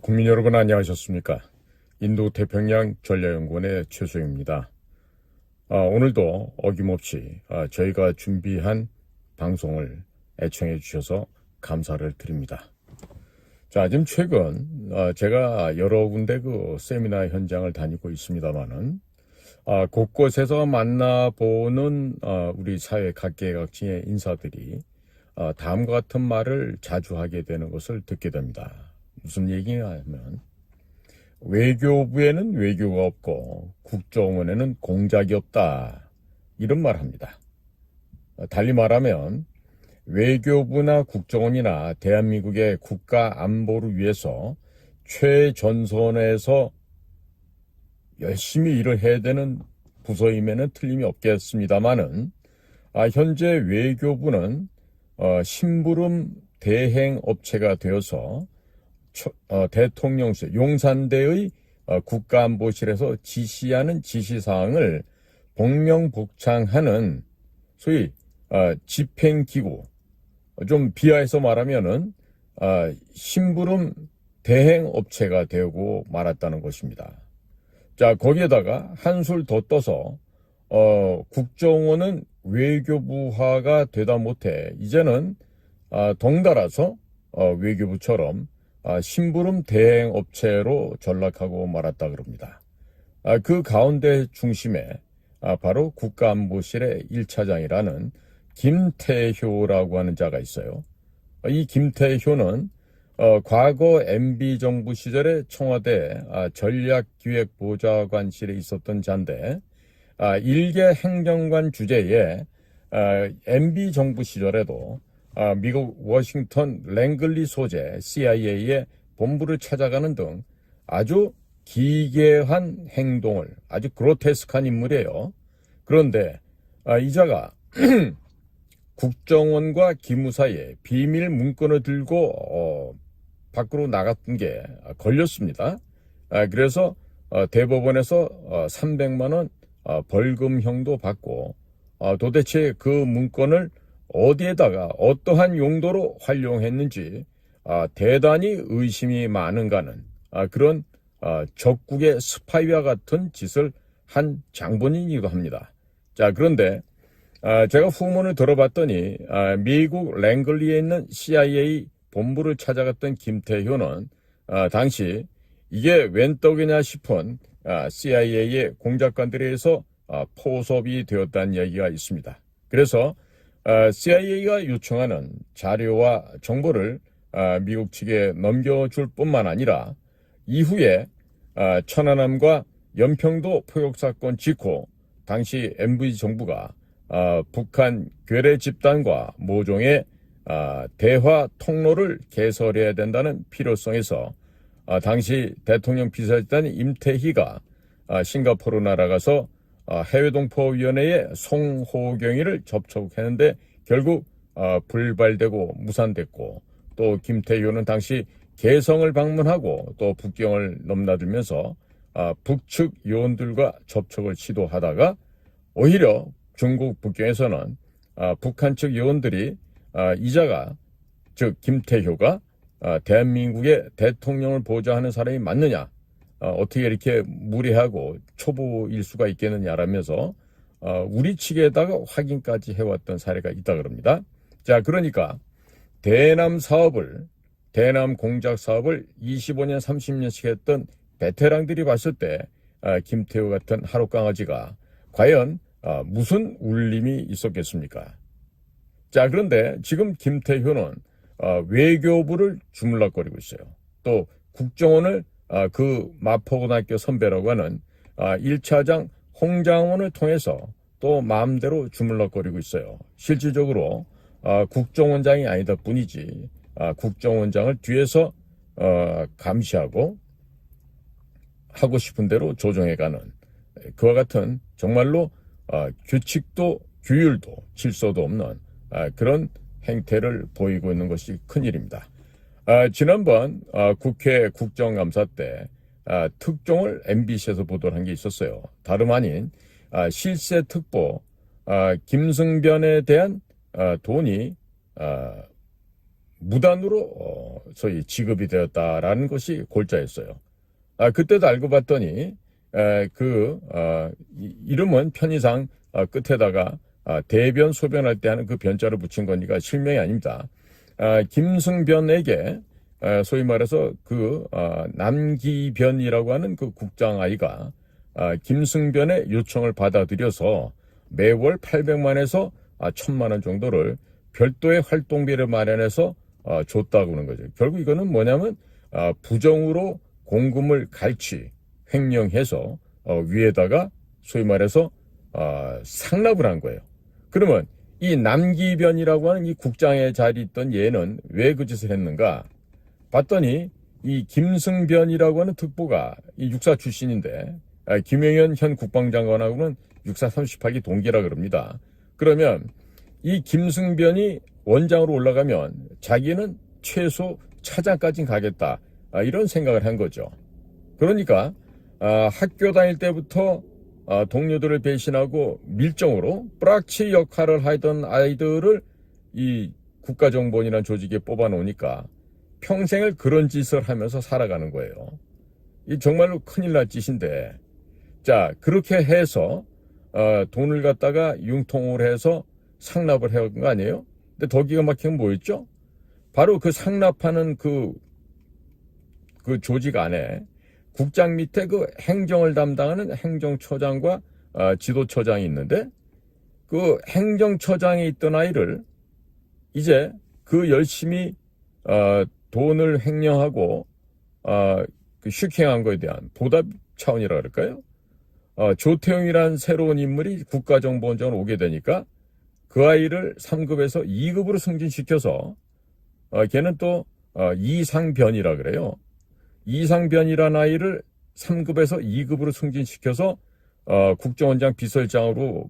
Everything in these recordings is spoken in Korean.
국민 여러분 안녕하셨습니까? 인도 태평양 전략연구원의 최소영입니다. 오늘도 어김없이 저희가 준비한 방송을 애청해 주셔서 감사를 드립니다. 자, 지금 최근 제가 여러 군데 그 세미나 현장을 다니고 있습니다만은 곳곳에서 만나보는 우리 사회 각계각층의 인사들이 다음과 같은 말을 자주 하게 되는 것을 듣게 됩니다. 무슨 얘기냐 하면 외교부에는 외교가 없고 국정원에는 공작이 없다, 이런 말 합니다. 달리 말하면 외교부나 국정원이나 대한민국의 국가 안보를 위해서 최전선에서 열심히 일을 해야 되는 부서임에는 틀림이 없겠습니다만은 현재 외교부는 심부름 대행 업체가 되어서 대통령실 용산대의 국가안보실에서 지시하는 지시사항을 복명복창하는 소위 집행기구, 좀 비하해서 말하면은 심부름 대행 업체가 되고 말았다는 것입니다. 자, 거기에다가 한술 더 떠서 국정원은 외교부화가 되다 못해 이제는 덩달아서 외교부처럼 심부름 대행 업체로 전락하고 말았다 그럽니다. 그 가운데 중심에 바로 국가안보실의 1차장이라는 김태효라고 하는 자가 있어요. 이 김태효는 과거 MB정부 시절에 청와대 전략기획보좌관실에 있었던 자인데 일개 행정관 주재에 MB정부 시절에도 미국 워싱턴 랭글리 소재 CIA의 본부를 찾아가는 등 아주 기괴한 행동을, 아주 그로테스크한 인물이에요. 그런데 이자가 국정원과 기무 사이에 비밀 문건을 들고 밖으로 나갔던 게 걸렸습니다. 그래서 대법원에서 300만 원 벌금형도 받고 도대체 그 문건을 어디에다가 어떠한 용도로 활용했는지 대단히 의심이 많은가는 그런 적국의 스파이와 같은 짓을 한 장본인이기도 합니다. 자, 그런데 제가 후문을 들어봤더니 미국 랭글리에 있는 CIA 본부를 찾아갔던 김태효는 당시 이게 웬 떡이냐 싶은 CIA의 공작관들에 의해서 포섭이 되었다는 얘기가 있습니다. 그래서 CIA가 요청하는 자료와 정보를 미국 측에 넘겨줄 뿐만 아니라 이후에 천안함과 연평도 포격사건 직후 당시 MV 정부가 북한 괴뢰 집단과 모종의 대화 통로를 개설해야 된다는 필요성에서 당시 대통령 비서였던 임태희가 싱가포르 날아가서 해외동포위원회의 송호경이를 접촉했는데 결국 불발되고 무산됐고, 또 김태효는 당시 개성을 방문하고 또 북경을 넘나들면서 북측 요원들과 접촉을 시도하다가 오히려 중국 북경에서는 북한 측 요원들이 이자가, 즉 김태효가 대한민국의 대통령을 보좌하는 사람이 맞느냐, 어떻게 이렇게 무례하고 초보일 수가 있겠느냐라면서 우리 측에다가 확인까지 해왔던 사례가 있다 그럽니다. 자, 그러니까 대남 공작 사업을 25년 30년씩 했던 베테랑들이 봤을 때 김태효 같은 하룻강아지가 과연 무슨 울림이 있었겠습니까? 자, 그런데 지금 김태효는 외교부를 주물럭거리고 있어요. 또 국정원을 그 마포고등학교 선배라고 하는 1차장 홍장원을 통해서 또 마음대로 주물럭거리고 있어요. 실질적으로 국정원장이 아니다 뿐이지 국정원장을 뒤에서 감시하고 하고 싶은 대로 조정해가는 그와 같은 정말로 규칙도 규율도 질서도 없는 그런 행태를 보이고 있는 것이 큰일입니다. 지난번 국회 국정감사 때 특종을 MBC에서 보도를 한 게 있었어요. 다름 아닌 실세 특보 김승변에 대한 돈이 무단으로 소위 지급이 되었다라는 것이 골자였어요. 그때도 알고 봤더니 이름은 편의상 끝에다가 대변 소변할 때 하는 그 변자를 붙인 거니까 실명이 아닙니다. 김승변에게 소위 말해서 남기변이라고 하는 그 국장 아이가 김승변의 요청을 받아들여서 매월 800만에서 1000만 원 정도를 별도의 활동비를 마련해서 줬다고 하는 거죠. 결국 이거는 뭐냐면 부정으로 공금을 갈취, 횡령해서 위에다가 소위 말해서 상납을 한 거예요. 그러면 이 남기변이라고 하는 이 국장의 자리에 있던 얘는 왜 그 짓을 했는가? 봤더니 이 김승변이라고 하는 특보가 이 육사 출신인데 김영현 현 국방장관하고는 육사 38기 동기라 그럽니다. 그러면 이 김승변이 원장으로 올라가면 자기는 최소 차장까지 가겠다. 이런 생각을 한 거죠. 그러니까 학교 다닐 때부터 동료들을 배신하고 밀정으로 뿌락치 역할을 하던 아이들을 이 국가정보원이라는 조직에 뽑아놓으니까 평생을 그런 짓을 하면서 살아가는 거예요. 이 정말로 큰일 날 짓인데, 자, 그렇게 해서 돈을 갖다가 융통을 해서 상납을 해온 거 아니에요? 근데 더 기가 막힌 건 뭐였죠? 바로 그 상납하는 그 조직 안에 국장 밑에 그 행정을 담당하는 행정처장과 지도처장이 있는데, 그 행정처장에 있던 아이를 이제 그 열심히 돈을 횡령하고 그 슈킹한 거에 대한 보답 차원이라 그럴까요? 조태용이란 새로운 인물이 국가정보원장으로 오게 되니까 그 아이를 3급에서 2급으로 승진시켜서 걔는 또 이상변이라 그래요. 이상변이라는 아이를 3급에서 2급으로 승진시켜서 국정원장 비서실장으로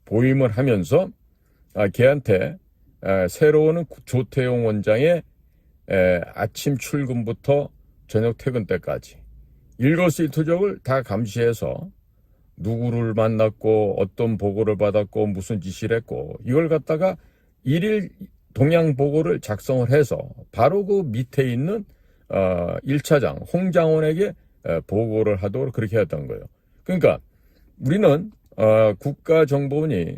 보임을 하면서 걔한테 새로운 조태용 원장의 아침 출근부터 저녁 퇴근 때까지 일거수일투족을 다 감시해서 누구를 만났고 어떤 보고를 받았고 무슨 지시를 했고 이걸 갖다가 일일 동향 보고를 작성을 해서 바로 그 밑에 있는 1차장 홍장원에게 보고를 하도록 그렇게 했던 거예요. 그러니까 우리는 국가정보원이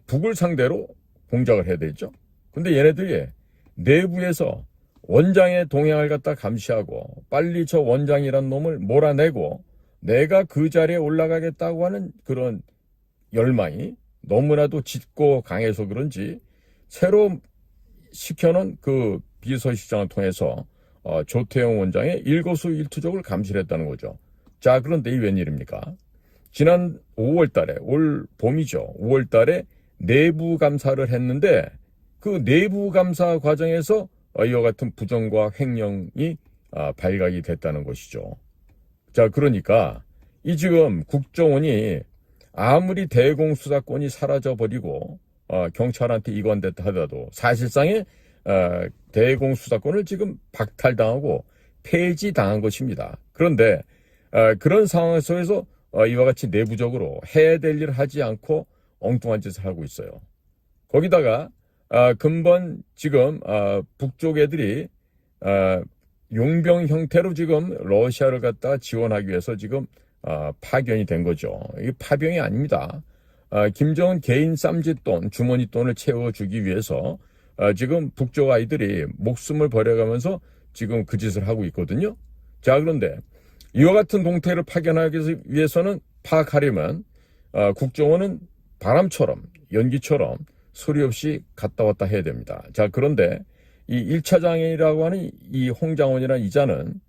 북을 상대로 공작을 해야 되죠. 근데 얘네들이 내부에서 원장의 동향을 갖다 감시하고 빨리 저 원장이란 놈을 몰아내고 내가 그 자리에 올라가겠다고 하는 그런 열망이 너무나도 짙고 강해서 그런지 새로 시켜놓은 그 비서실장을 통해서 조태용 원장의 일거수일투족을 감시를 했다는 거죠. 자, 그런데 이 웬일입니까? 지난 5월 달에, 올 봄이죠. 5월 달에 내부 감사를 했는데 그 내부 감사 과정에서 이와 같은 부정과 횡령이 발각이 됐다는 것이죠. 자, 그러니까 이 지금 국정원이 아무리 대공수사권이 사라져버리고 경찰한테 이관됐다 하더라도 사실상의 대공수사권을 지금 박탈당하고 폐지당한 것입니다. 그런데 그런 상황 속에서 이와 같이 내부적으로 해야 될 일을 하지 않고 엉뚱한 짓을 하고 있어요. 거기다가 근본 지금 북쪽 애들이 용병 형태로 지금 러시아를 갖다 지원하기 위해서 지금 파견이 된 거죠. 이게 파병이 아닙니다. 김정은 개인 쌈짓돈, 주머니돈을 채워주기 위해서 지금 북쪽 아이들이 목숨을 버려가면서 지금 그 짓을 하고 있거든요. 자, 그런데 이와 같은 동태를 파견하기 위해서는 파악하려면 국정원은 바람처럼 연기처럼 소리 없이 갔다 왔다 해야 됩니다. 자, 그런데 이 1차장이라고 하는 이 홍장원이라는 이자는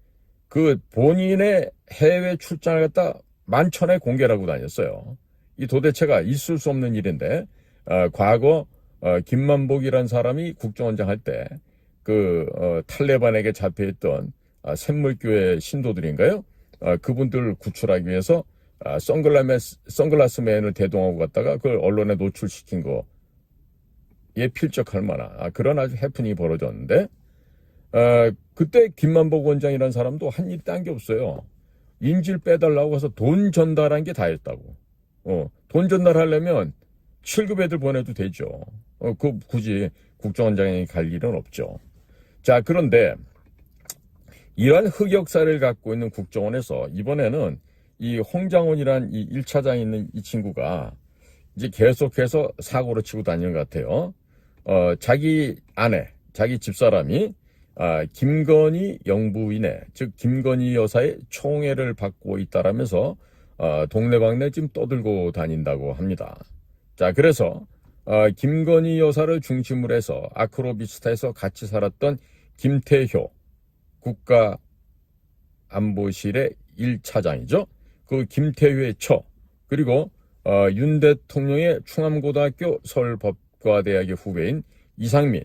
그 본인의 해외 출장을 갖다 만천에 공개를 하고 다녔어요. 이 도대체가 있을 수 없는 일인데 과거 김만복이라는 사람이 국정원장 할 때 그 탈레반에게 잡혀있던 샘물교회 신도들인가요? 그분들을 구출하기 위해서 선글라스맨을 대동하고 갔다가 그걸 언론에 노출시킨 거에 필적할 만한 그런 아주 해프닝이 벌어졌는데 그때 김만복 원장이라는 사람도 한 일이 딴 게 없어요. 인질 빼달라고 해서 돈 전달한 게 다였다고. 돈 전달하려면 7급 애들 보내도 되죠. 그 굳이 국정원장이 갈 일은 없죠. 자, 그런데 이러한 흑역사를 갖고 있는 국정원에서 이번에는 이 홍장훈이란 이 1차장에 있는 이 친구가 이제 계속해서 사고를 치고 다니는 것 같아요. 자기 아내, 자기 집사람이 김건희 영부인의, 즉 김건희 여사의 총애를 받고 있다라면서 동네방네 지금 떠들고 다닌다고 합니다. 자, 그래서 김건희 여사를 중심으로 해서 아크로비스타에서 같이 살았던 김태효 국가안보실의 1차장이죠. 그 김태효의 처, 그리고 윤 대통령의 충암고등학교 서울법과대학의 후배인 이상민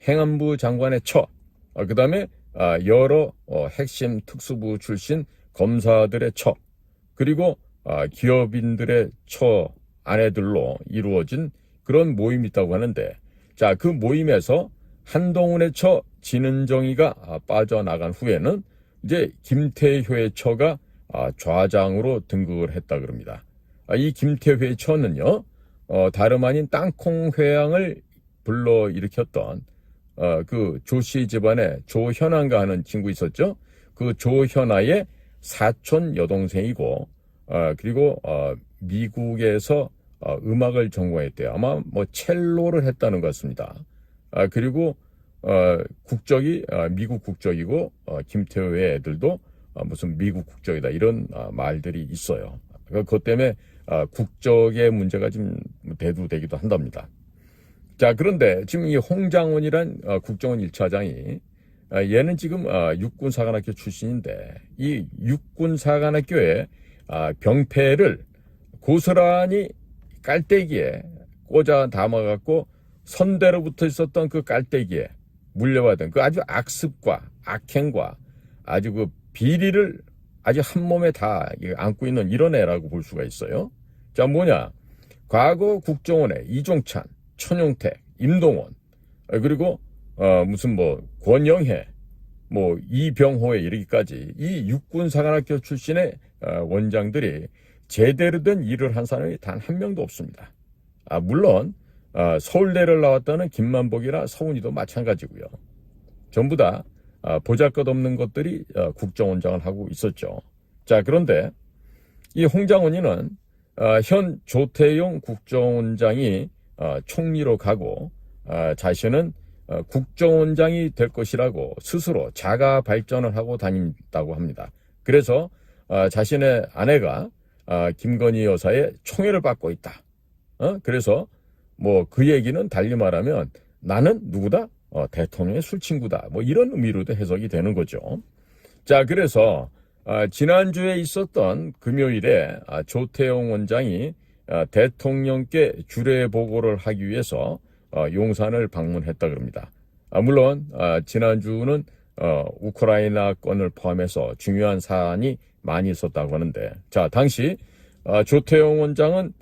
행안부 장관의 처, 그 다음에 여러 핵심 특수부 출신 검사들의 처, 그리고 기업인들의 처 아내들로 이루어진 그런 모임이 있다고 하는데, 자, 그 모임에서 한동훈의 처 진은정이가 빠져나간 후에는 이제 김태효의 처가 좌장으로 등극을 했다 그럽니다. 이 김태효의 처는요, 다름 아닌 땅콩 회항을 불러일으켰던 그 조씨 집안에 조현아가 하는 친구 있었죠. 그 조현아의 사촌 여동생이고, 그리고 미국에서 음악을 전공했대요. 아마 뭐 첼로를 했다는 것 같습니다. 그리고 국적이 미국 국적이고, 김태효의 애들도 무슨 미국 국적이다, 이런 말들이 있어요. 그것 때문에 국적의 문제가 좀 대두되기도 한답니다. 자, 그런데 지금 이 홍장훈이란 국정원 1차장이 얘는 지금 육군사관학교 출신인데, 이 육군사관학교에 병패를 고스란히 깔때기에 꽂아 담아갖고 선대로 붙어 있었던 그 깔때기에 물려받은 그 아주 악습과 악행과 아주 그 비리를 아주 한 몸에 다 안고 있는 이런 애라고 볼 수가 있어요. 자, 뭐냐? 과거 국정원에 이종찬, 천용택, 임동원, 그리고 무슨 뭐 권영해, 뭐 이병호에 이르기까지 이 육군사관학교 출신의 원장들이 제대로 된 일을 한 사람이 단 한 명도 없습니다. 물론 서울대를 나왔다는 김만복이나 서훈이도 마찬가지고요. 전부 다 보잘것없는 것들이 국정원장을 하고 있었죠. 자, 그런데 이 홍장훈이는 현 조태용 국정원장이 총리로 가고 자신은 국정원장이 될 것이라고 스스로 자가 발전을 하고 다닌다고 합니다. 그래서 자신의 아내가 김건희 여사의 총애를 받고 있다. 그래서 뭐 그 얘기는 달리 말하면 나는 누구다? 대통령의 술친구다. 뭐 이런 의미로도 해석이 되는 거죠. 자, 그래서 지난주에 있었던 금요일에 조태용 원장이 대통령께 주례 보고를 하기 위해서 용산을 방문했다 그럽니다. 물론 지난주는 우크라이나 건을 포함해서 중요한 사안이 많이 있었다고 하는데, 자, 당시 조태용 원장은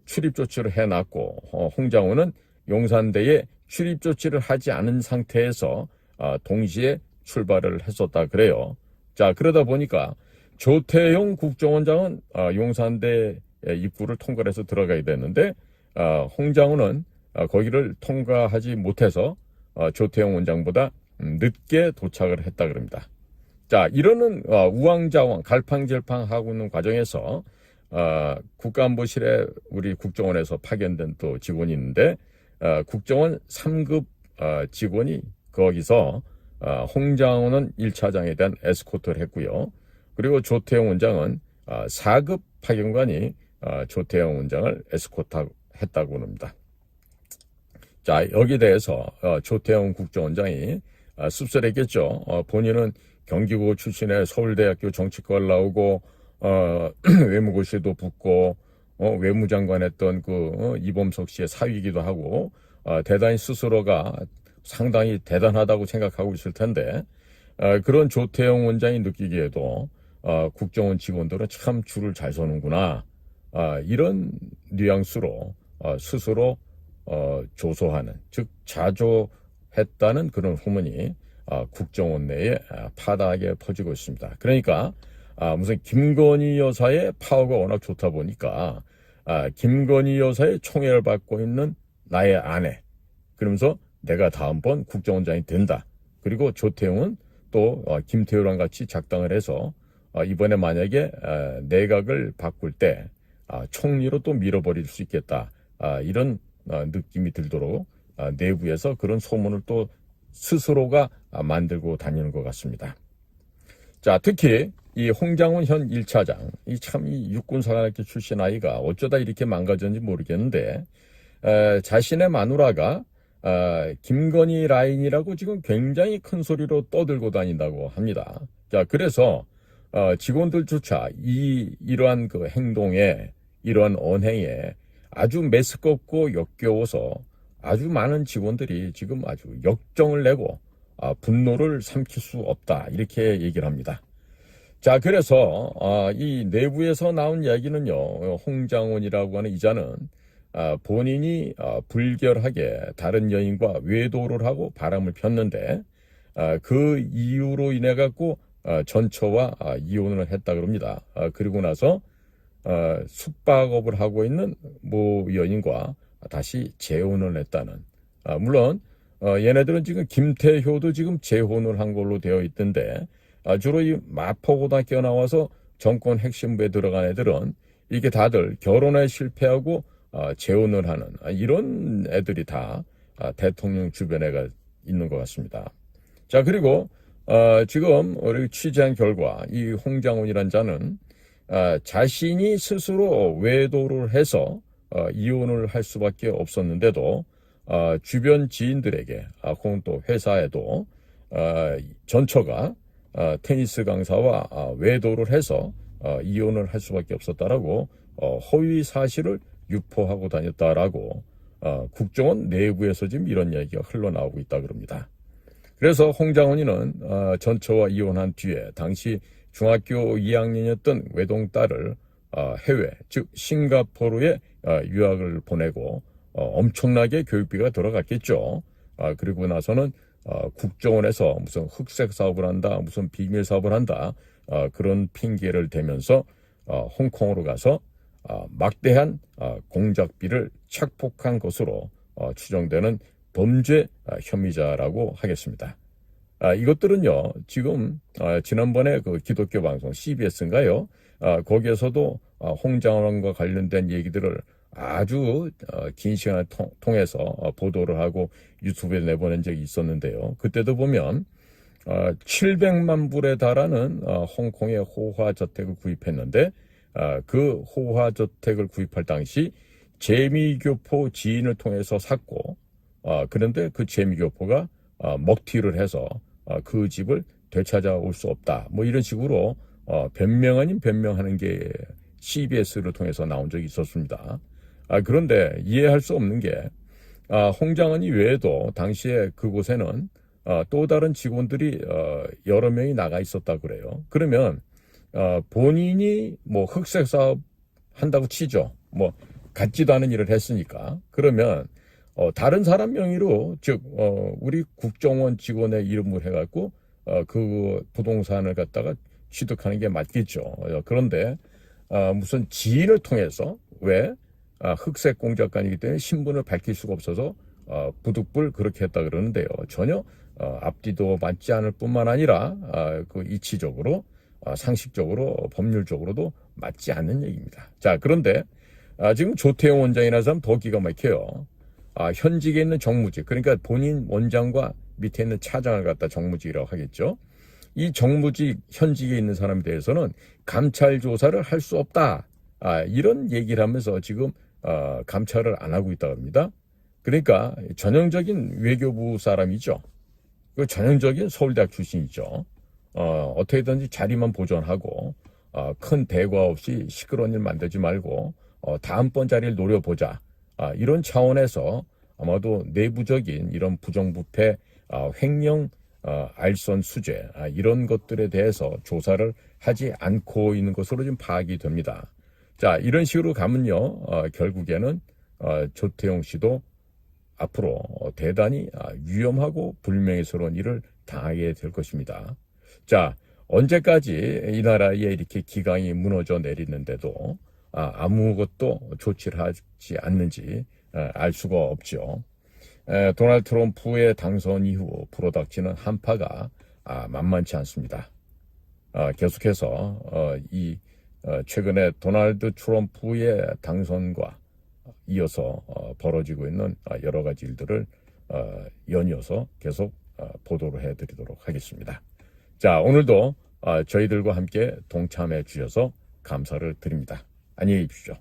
출입 조치를 해놨고, 홍장훈은 용산대에 출입 조치를 하지 않은 상태에서 동시에 출발을 했었다 그래요. 자, 그러다 보니까 조태용 국정원장은 용산대 입구를 통과해서 들어가야 되는데, 홍장훈은 거기를 통과하지 못해서 조태용 원장보다 늦게 도착을 했다 그럽니다. 자, 이러는 우왕좌왕 갈팡질팡하고 있는 과정에서 국가안보실에 우리 국정원에서 파견된 또 직원이 있는데, 국정원 3급 직원이 거기서 홍장훈은 1차장에 대한 에스코트를 했고요. 그리고 조태용 원장은 4급 파견관이 조태용 원장을 에스코트했다고 합니다. 자, 여기에 대해서 조태용 국정원장이 씁쓸했겠죠. 본인은 경기고 출신의 서울대학교 정치과를 나오고 외무고시도 붙고 외무장관 했던 그 이범석 씨의 사위이기도 하고 대단히 스스로가 상당히 대단하다고 생각하고 있을 텐데, 그런 조태용 원장이 느끼기에도 국정원 직원들은 참 줄을 잘 서는구나, 이런 뉘앙스로 스스로 조소하는, 즉 자조했다는 그런 후문이 국정원 내에 파다하게 퍼지고 있습니다. 그러니까 무슨 김건희 여사의 파워가 워낙 좋다 보니까 김건희 여사의 총애를 받고 있는 나의 아내, 그러면서 내가 다음번 국정원장이 된다, 그리고 조태용은 또 김태우랑 같이 작당을 해서 이번에 만약에 내각을 바꿀 때 총리로 또 밀어버릴 수 있겠다. 이런 느낌이 들도록 내부에서 그런 소문을 또 스스로가 만들고 다니는 것 같습니다. 자, 특히 이 홍장훈 현 1차장, 이 육군사관학교 출신 아이가 어쩌다 이렇게 망가졌는지 모르겠는데 자신의 마누라가 김건희 라인이라고 지금 굉장히 큰 소리로 떠들고 다닌다고 합니다. 자, 그래서 직원들조차 이러한 그 행동에, 이러한 언행에 아주 메스껍고 역겨워서 아주 많은 직원들이 지금 아주 역정을 내고 분노를 삼킬 수 없다, 이렇게 얘기를 합니다. 자, 그래서 이 내부에서 나온 이야기는요, 홍장훈이라고 하는 이자는 본인이 불결하게 다른 여인과 외도를 하고 바람을 폈는데 그 이유로 인해 갖고 전처와 이혼을 했다 그럽니다. 그리고 나서 숙박업을 하고 있는 모 여인과 다시 재혼을 했다는. 물론 얘네들은 지금 김태효도 지금 재혼을 한 걸로 되어 있던데 주로 이 마포고등학교 나와서 정권 핵심부에 들어간 애들은 이게 다들 결혼에 실패하고 재혼을 하는 이런 애들이 다 대통령 주변에 있는 것 같습니다. 자, 그리고 지금 우리 취재한 결과 이 홍장훈이란 자는 자신이 스스로 외도를 해서 이혼을 할 수밖에 없었는데도 주변 지인들에게 혹은 또 회사에도 전처가 테니스 강사와 외도를 해서 이혼을 할 수밖에 없었다라고 허위 사실을 유포하고 다녔다라고 국정원 내부에서 지금 이런 이야기가 흘러나오고 있다 그럽니다. 그래서 홍장훈이는 전처와 이혼한 뒤에 당시 중학교 2학년이었던 외동딸을 해외, 즉 싱가포르에 유학을 보내고 엄청나게 교육비가 들어갔겠죠. 그리고 나서는 국정원에서 무슨 흑색 사업을 한다, 무슨 비밀 사업을 한다, 그런 핑계를 대면서 홍콩으로 가서 막대한 공작비를 착복한 것으로 추정되는 범죄 혐의자라고 하겠습니다. 이것들은요, 지금 지난번에 그 기독교 방송 CBS인가요? 거기에서도 홍장훈과 관련된 얘기들을 아주 긴 시간을 통해서 보도를 하고 유튜브에 내보낸 적이 있었는데요. 그때도 보면 700만 불에 달하는 홍콩의 호화저택을 구입했는데 그 호화저택을 구입할 당시 재미교포 지인을 통해서 샀고 그런데 그 재미교포가 먹튀를 해서 그 집을 되찾아올 수 없다. 뭐 이런 식으로 변명 아닌 변명하는 게 CBS를 통해서 나온 적이 있었습니다. 그런데 이해할 수 없는 게 홍장훈이 외에도 당시에 그곳에는 또 다른 직원들이 여러 명이 나가 있었다 그래요. 그러면 본인이 뭐 흑색 사업 한다고 치죠. 뭐 같지도 않은 일을 했으니까. 그러면 다른 사람 명의로 즉 우리 국정원 직원의 이름을 해갖고 그 부동산을 갖다가 취득하는 게 맞겠죠. 그런데 무슨 지인을 통해서 왜 흑색 공작관이기 때문에 신분을 밝힐 수가 없어서 부득불 그렇게 했다 그러는데요. 전혀 앞뒤도 맞지 않을 뿐만 아니라 그 이치적으로 상식적으로 법률적으로도 맞지 않는 얘기입니다. 자, 그런데 지금 조태용 원장이라는 사람 더 기가 막혀요. 현직에 있는 정무직, 그러니까 본인 원장과 밑에 있는 차장을 갖다 정무직이라고 하겠죠. 이 정무직 현직에 있는 사람에 대해서는 감찰 조사를 할 수 없다. 이런 얘기를 하면서 지금 감찰을 안 하고 있다고 합니다. 그러니까 전형적인 외교부 사람이죠. 그 전형적인 서울대학 출신이죠. 어떻게든지 자리만 보존하고 큰 대과 없이 시끄러운 일 만들지 말고 다음번 자리를 노려보자. 이런 차원에서 아마도 내부적인 이런 부정부패, 횡령, 알선 수재 이런 것들에 대해서 조사를 하지 않고 있는 것으로 지금 파악이 됩니다. 자, 이런 식으로 가면요, 결국에는 조태용 씨도 앞으로 대단히 위험하고 불명예스러운 일을 당하게 될 것입니다. 자, 언제까지 이 나라에 이렇게 기강이 무너져 내리는데도 아무것도 조치를 하지 않는지 알 수가 없죠. 도널드 트럼프의 당선 이후 불어닥치는 한파가 만만치 않습니다. 계속해서 최근에 도널드 트럼프의 당선과 이어서 벌어지고 있는 여러 가지 일들을 연이어서 계속 보도를 해드리도록 하겠습니다. 자, 오늘도 저희들과 함께 동참해 주셔서 감사를 드립니다. 안녕히 계십시오.